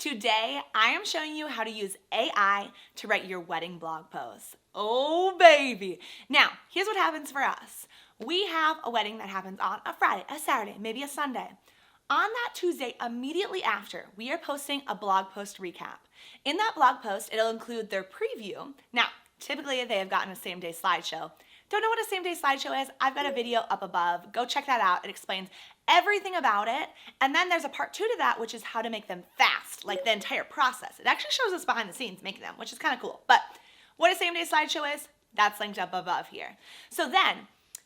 Today, I am showing you how to use AI to write your wedding blog posts. Oh, baby. Now, here's what happens for us. We have a wedding that happens on a Friday, a Saturday, maybe a Sunday. On that Tuesday, immediately after, we are posting a blog post recap. In that blog post, it'll include their preview. Now, typically they have gotten a same-day slideshow. Don't know what a same-day slideshow is? I've got a video up above. Go check that out. It explains everything about it. And then there's a part 2 to that, which is how to make them fast, like the entire process. It actually shows us behind the scenes making them, which is kind of cool. But what a same-day slideshow is, that's linked up above here. So then,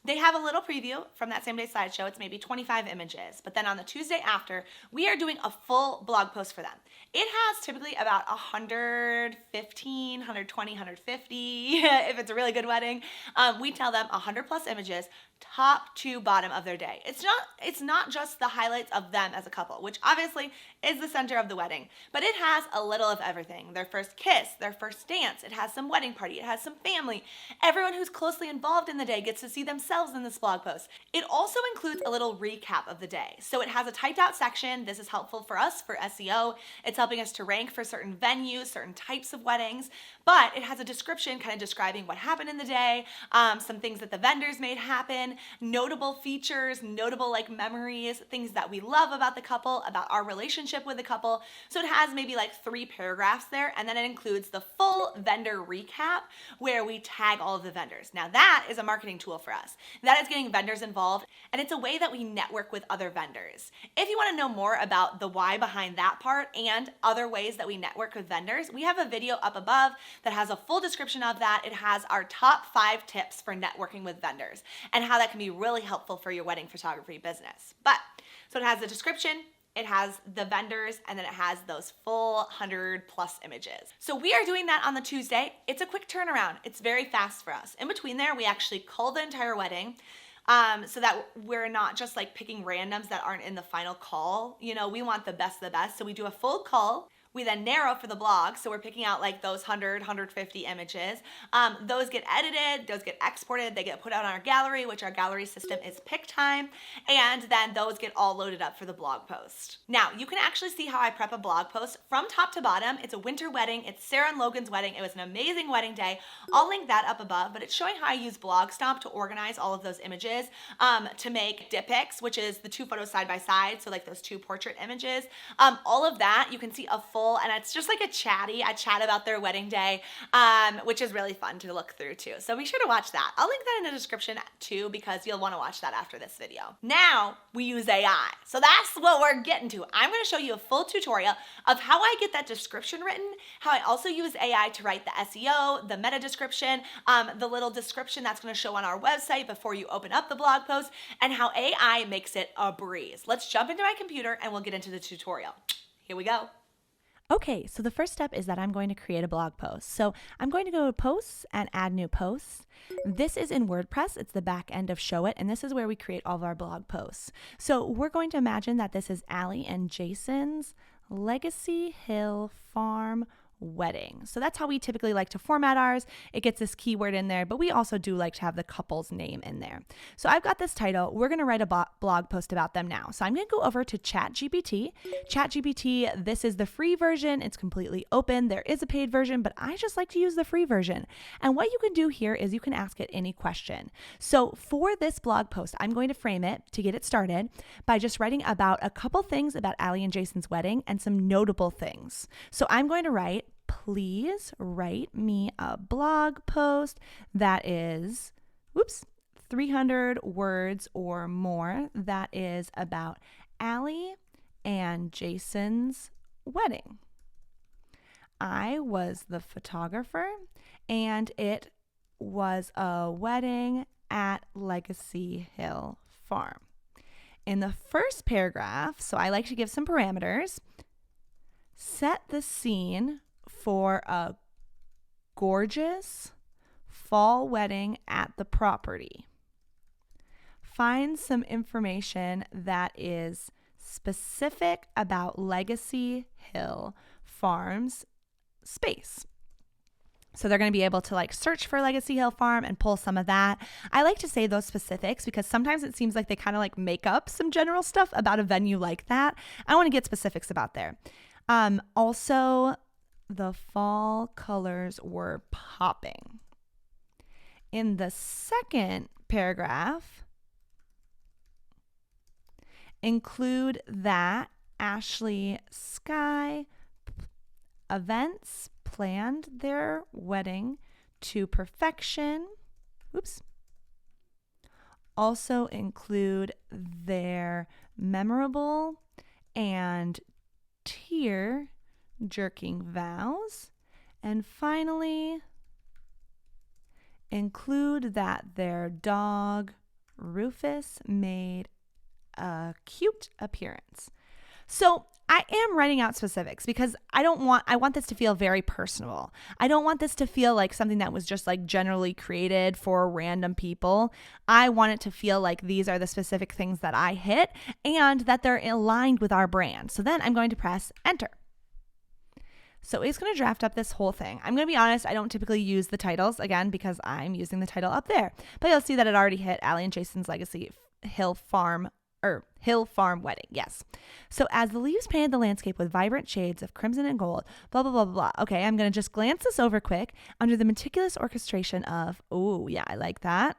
they have a little preview from that same day slideshow. It's maybe 25 images. But then on the Tuesday after, we are doing a full blog post for them. It has typically about 115, 120, 150, if it's a really good wedding. We tell them 100 plus images, top to bottom of their day. It's not just the highlights of them as a couple, which obviously is the center of the wedding, but it has a little of everything. Their first kiss, their first dance, it has some wedding party, it has some family. Everyone who's closely involved in the day gets to see themselves in this blog post. It also includes a little recap of the day. So it has a typed out section. This is helpful for us for SEO. It's helping us to rank for certain venues, certain types of weddings, but it has a description kind of describing what happened in the day, some things that the vendors made happen, notable features, notable like memories, things that we love about the couple, about our relationship with the couple. So it has maybe like 3 paragraphs there, and then it includes the full vendor recap where we tag all of the vendors. Now that is a marketing tool for us. That is getting vendors involved, and it's a way that we network with other vendors. If you want to know more about the why behind that part and other ways that we network with vendors, we have a video up above that has a full description of that. It has our top 5 tips for networking with vendors and how that can be really helpful for your wedding photography business. So it has the description, it has the vendors, and then it has those full 100 plus images. So we are doing that on the Tuesday. It's a quick turnaround. It's very fast for us. In between there, we actually call the entire wedding so that we're not just like picking randoms that aren't in the final call. You know, we want the best of the best. So we do a full call. We then narrow for the blog, so we're picking out like those 100, 150 images. Those get edited, those get exported, they get put out on our gallery, which our gallery system is PickTime, and then those get all loaded up for the blog post. Now, you can actually see how I prep a blog post from top to bottom. It's a winter wedding. It's Sarah and Logan's wedding. It was an amazing wedding day. I'll link that up above, but it's showing how I use BlogStomp to organize all of those images to make dipics, which is the 2 photos side by side, so like those 2 portrait images. All of that, you can see a full, and it's just like a chat about their wedding day, which is really fun to look through too. So be sure to watch that. I'll link that in the description too, because you'll want to watch that after this video. Now we use AI. So that's what we're getting to. I'm going to show you a full tutorial of how I get that description written, how I also use AI to write the SEO, the meta description, the little description that's going to show on our website before you open up the blog post, and how AI makes it a breeze. Let's jump into my computer and we'll get into the tutorial. Here we go. Okay, so the first step is that I'm going to create a blog post. So I'm going to go to posts and add new posts. This is in WordPress. It's the back end of Show It, and this is where we create all of our blog posts. So we're going to imagine that this is Allie and Jason's Legacy Hill Farm wedding. So that's how we typically like to format ours. It gets this keyword in there, but we also do like to have the couple's name in there. So I've got this title. We're going to write a blog post about them now. So I'm going to go over to ChatGPT. ChatGPT, this is the free version. It's completely open. There is a paid version, but I just like to use the free version. And what you can do here is you can ask it any question. So for this blog post, I'm going to frame it to get it started by just writing about a couple things about Allie and Jason's wedding and some notable things. So I'm going to write, please write me a blog post that is, 300 words or more that is about Allie and Jason's wedding. I was the photographer and it was a wedding at Legacy Hill Farm. In the first paragraph, so I like to give some parameters, set the scene for a gorgeous fall wedding at the property. Find some information that is specific about Legacy Hill Farm's space. So they're going to be able to like search for Legacy Hill Farm and pull some of that. I like to say those specifics because sometimes it seems like they kind of like make up some general stuff about a venue like that. I want to get specifics about there. Also, the fall colors were popping. In the second paragraph, include that Ashley Sky events planned their wedding to perfection. Oops. Also include their memorable and tear-jerking vows. And finally, include that their dog, Rufus, made a cute appearance. So I am writing out specifics because I want this to feel very personal. I don't want this to feel like something that was just like generally created for random people. I want it to feel like these are the specific things that I hit and that they're aligned with our brand. So then I'm going to press enter. So it's going to draft up this whole thing. I'm going to be honest, I don't typically use the titles, again, because I'm using the title up there. But you'll see that it already hit Allie and Jason's Legacy Hill Farm Wedding. Yes. So as the leaves painted the landscape with vibrant shades of crimson and gold, blah, blah, blah, blah, blah. Okay, I'm going to just glance this over quick under the meticulous orchestration of, oh, yeah, I like that.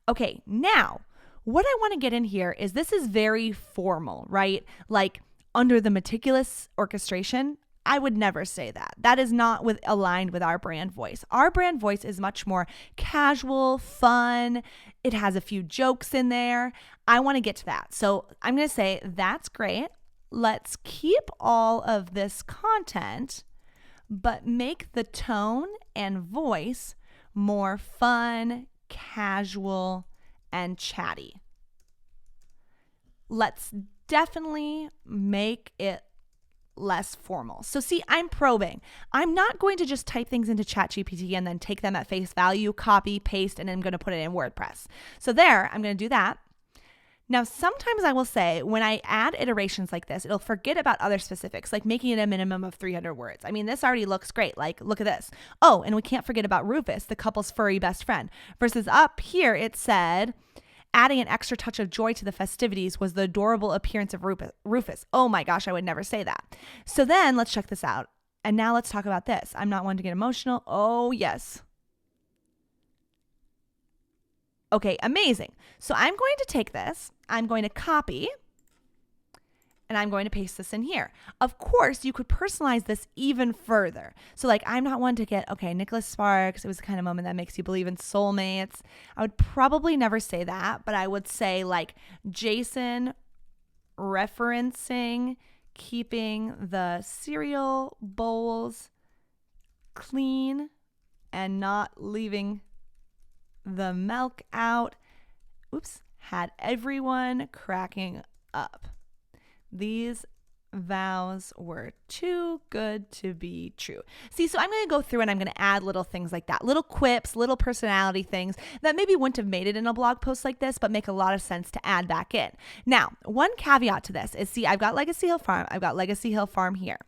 Okay, now what I want to get in here is this is very formal, right? Like under the meticulous orchestration, I would never say that. That is not aligned with our brand voice. Our brand voice is much more casual, fun. It has a few jokes in there. I want to get to that. So I'm going to say, that's great. Let's keep all of this content, but make the tone and voice more fun, casual, and chatty. Let's definitely make it less formal. So see, I'm probing. I'm not going to just type things into ChatGPT and then take them at face value, copy, paste, and then I'm going to put it in WordPress. So there, I'm going to do that. Now, sometimes I will say when I add iterations like this, it'll forget about other specifics, like making it a minimum of 300 words. I mean, this already looks great. Like, look at this. Oh, and we can't forget about Rufus, the couple's furry best friend. Versus up here, it said, adding an extra touch of joy to the festivities was the adorable appearance of Rufus. Oh my gosh, I would never say that. So then let's check this out. And now let's talk about this. I'm not one to get emotional. Oh, yes. Okay, amazing. So I'm going to take this, I'm going to copy, and I'm going to paste this in here. Of course, you could personalize this even further. So like, I'm not one to get, okay, Nicholas Sparks, it was the kind of moment that makes you believe in soulmates. I would probably never say that, but I would say like Jason referencing keeping the cereal bowls clean and not leaving the milk out. Oops, had everyone cracking up. These vows were too good to be true. See, so I'm going to go through and I'm going to add little things like that, little quips, little personality things that maybe wouldn't have made it in a blog post like this, but make a lot of sense to add back in. Now, one caveat to this is, see, I've got Legacy Hill Farm. I've got Legacy Hill Farm here.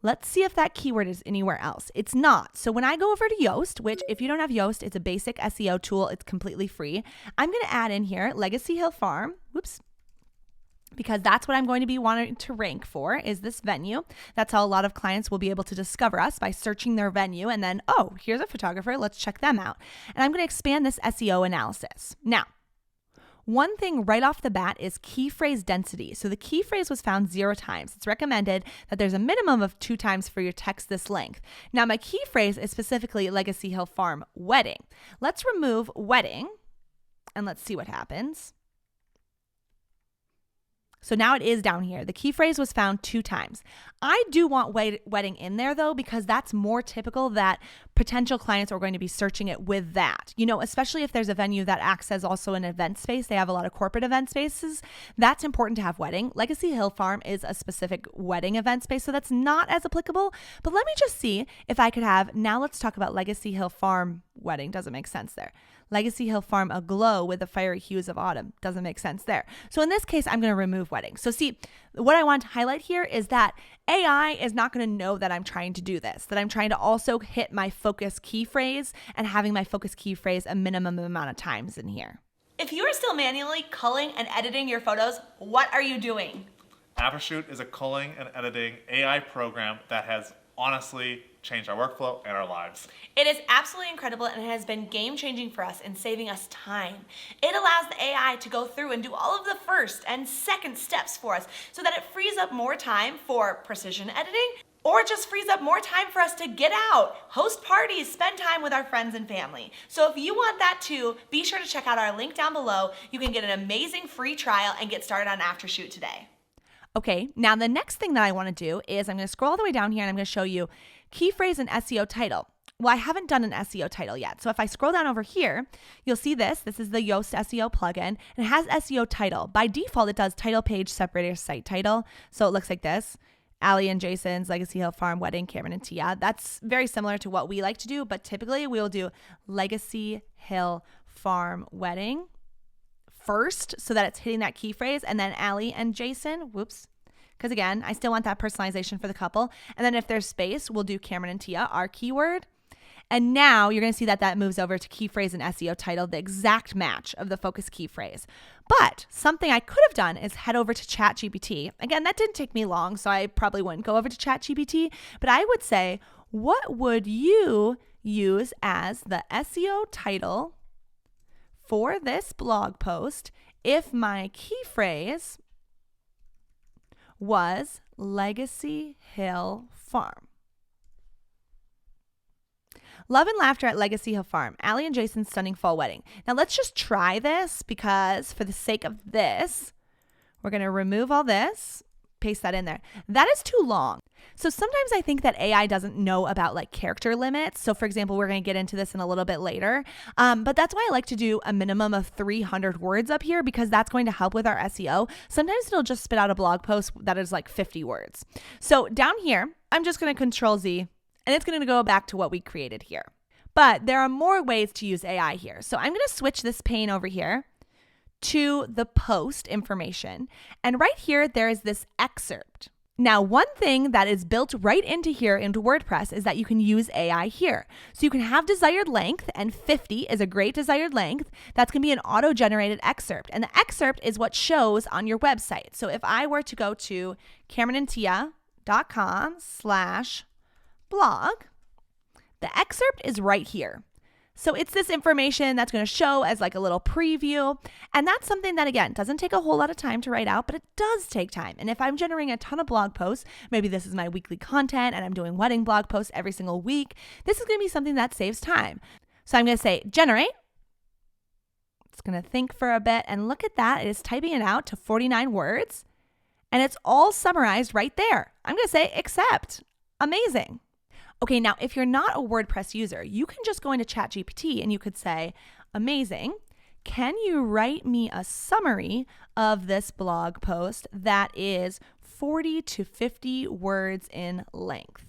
Let's see if that keyword is anywhere else. It's not. So when I go over to Yoast, which if you don't have Yoast, it's a basic SEO tool. It's completely free. I'm going to add in here Legacy Hill Farm. Whoops. Because that's what I'm going to be wanting to rank for is this venue. That's how a lot of clients will be able to discover us by searching their venue and then, oh, here's a photographer. Let's check them out. And I'm going to expand this SEO analysis. Now, one thing right off the bat is key phrase density. So the key phrase was found 0 times. It's recommended that there's a minimum of 2 times for your text this length. Now my key phrase is specifically Legacy Hill Farm wedding. Let's remove wedding and let's see what happens. So now it is down here. The key phrase was found 2 times. I do want wedding in there though, because that's more typical that potential clients are going to be searching it with that. You know, especially if there's a venue that acts as also an event space. They have a lot of corporate event spaces. That's important to have wedding. Legacy Hill Farm is a specific wedding event space, so that's not as applicable. But let me just see if I could have, now let's talk about Legacy Hill Farm wedding. Doesn't make sense there. Legacy Hill Farm aglow with the fiery hues of autumn. Doesn't make sense there. So in this case, I'm going to remove wedding. So see, what I want to highlight here is that AI is not going to know that I'm trying to do this, that I'm trying to also hit my focus key phrase and having my focus key phrase a minimum amount of times in here. If you are still manually culling and editing your photos, what are you doing? Aftershoot is a culling and editing AI program that has honestly changed our workflow and our lives. It is absolutely incredible and it has been game-changing for us in saving us time. It allows the AI to go through and do all of the first and second steps for us so that it frees up more time for precision editing, or it just frees up more time for us to get out, host parties, spend time with our friends and family. So if you want that too, be sure to check out our link down below. You can get an amazing free trial and get started on Aftershoot today. Okay, now the next thing that I want to do is I'm going to scroll all the way down here and I'm going to show you key phrase and SEO title. Well, I haven't done an SEO title yet. So if I scroll down over here, you'll see this. This is the Yoast SEO plugin, and it has SEO title. By default, it does title page separator site title. So it looks like this. Allie and Jason's Legacy Hill Farm Wedding, Cameron and Tia. That's very similar to what we like to do, but typically we will do Legacy Hill Farm Wedding first so that it's hitting that key phrase, and then Allie and Jason, because again, I still want that personalization for the couple. And then if there's space, we'll do Cameron and Tia, our keyword. And now you're going to see that that moves over to key phrase and SEO title, the exact match of the focus key phrase. But something I could have done is head over to ChatGPT. Again, that didn't take me long, so I probably wouldn't go over to ChatGPT, but I would say, what would you use as the SEO title for this blog post if my key phrase was Legacy Hill Farm? Love and laughter at Legacy Hill Farm. Allie and Jason's stunning fall wedding. Now let's just try this because for the sake of this, we're going to remove all this, paste that in there. That is too long. So sometimes I think that AI doesn't know about like character limits. So for example, we're going to get into this in a little bit later. But that's why I like to do a minimum of 300 words up here because that's going to help with our SEO. Sometimes it'll just spit out a blog post that is like 50 words. So down here, I'm just going to Control Z and it's going to go back to what we created here. But there are more ways to use AI here. So I'm going to switch this pane over here to the post information. And right here, there is this excerpt. Now, one thing that is built right into here into WordPress is that you can use AI here. So you can have desired length, and 50 is a great desired length. That's going to be an auto-generated excerpt. And the excerpt is what shows on your website. So if I were to go to CameronandTia.com/blog, the excerpt is right here. So it's this information that's going to show as like a little preview. And that's something that, again, doesn't take a whole lot of time to write out, but it does take time. And if I'm generating a ton of blog posts, maybe this is my weekly content and I'm doing wedding blog posts every single week, this is going to be something that saves time. So I'm going to say generate. It's going to think for a bit and look at that. It is typing it out to 49 words and it's all summarized right there. I'm going to say accept. Amazing. Okay, now if you're not a WordPress user, you can just go into ChatGPT and you could say, amazing, can you write me a summary of this blog post that is 40 to 50 words in length?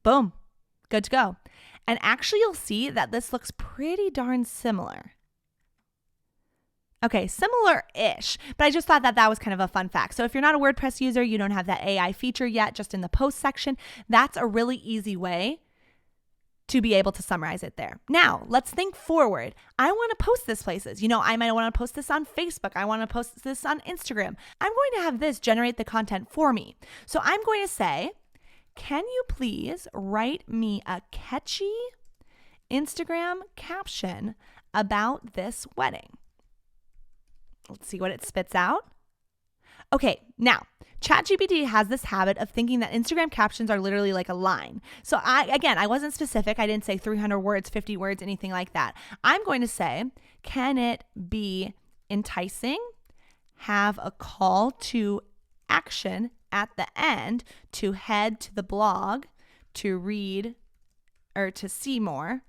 Boom, good to go. And actually you'll see that this looks pretty darn similar. Okay, similar-ish, but I just thought that that was kind of a fun fact. So if you're not a WordPress user, you don't have that AI feature yet, just in the post section, that's a really easy way to be able to summarize it there. Now, let's think forward. I want to post this places. You know, I might want to post this on Facebook. I want to post this on Instagram. I'm going to have this generate the content for me. So I'm going to say, can you please write me a catchy Instagram caption about this wedding? Let's see what it spits out. Okay, now, ChatGPT has this habit of thinking that Instagram captions are literally like a line. So I wasn't specific. I didn't say 300 words, 50 words, anything like that. I'm going to say, can it be enticing? Have a call to action at the end to head to the blog to read or to see more,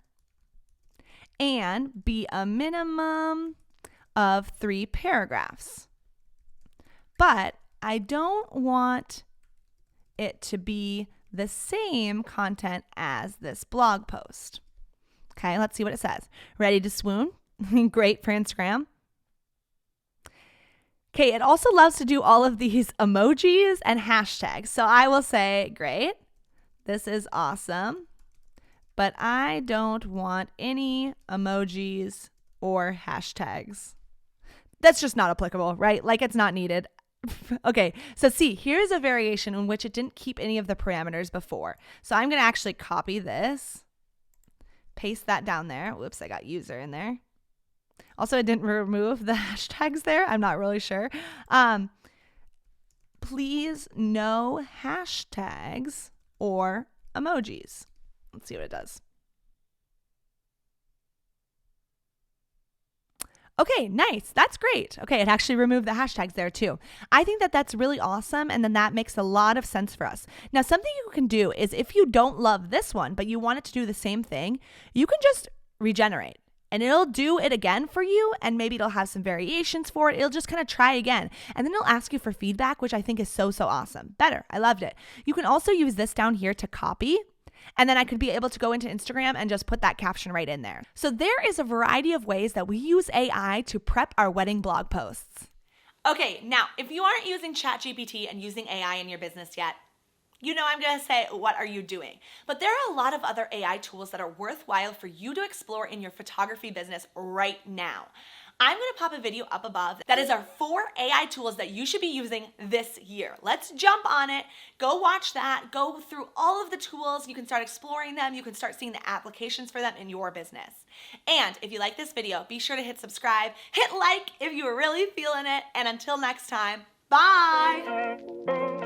and be a minimum of 3 paragraphs. But I don't want it to be the same content as this blog post. Okay, let's see what it says. Ready to swoon? Great for Instagram. Okay, it also loves to do all of these emojis and hashtags. So I will say, great, this is awesome, but I don't want any emojis or hashtags. that's just not applicable, right? Like it's not needed. Okay, so see, here's a variation in which it didn't keep any of the parameters before. So I'm going to actually copy this, paste that down there. Whoops, I got user in there. Also, I didn't remove the hashtags there. I'm not really sure. Please no hashtags or emojis. Let's see what it does. Okay, nice. That's great. Okay, it actually removed the hashtags there too. I think that that's really awesome, and then that makes a lot of sense for us. Now, something you can do is if you don't love this one, but you want it to do the same thing, you can just regenerate. And it'll do it again for you, and maybe it'll have some variations for it. It'll just kind of try again. And then it'll ask you for feedback, which I think is so, so awesome. Better. I loved it. You can also use this down here to copy. And then I could be able to go into Instagram and just put that caption right in there. So there is a variety of ways that we use AI to prep our wedding blog posts. Okay, now, if you aren't using ChatGPT and using AI in your business yet, you know I'm going to say, what are you doing? But there are a lot of other AI tools that are worthwhile for you to explore in your photography business right now. I'm going to pop a video up above that is our 4 AI tools that you should be using this year. Let's jump on it. Go watch that. Go through all of the tools. You can start exploring them. You can start seeing the applications for them in your business. And if you like this video, be sure to hit subscribe, hit like if you were really feeling it, and until next time, bye!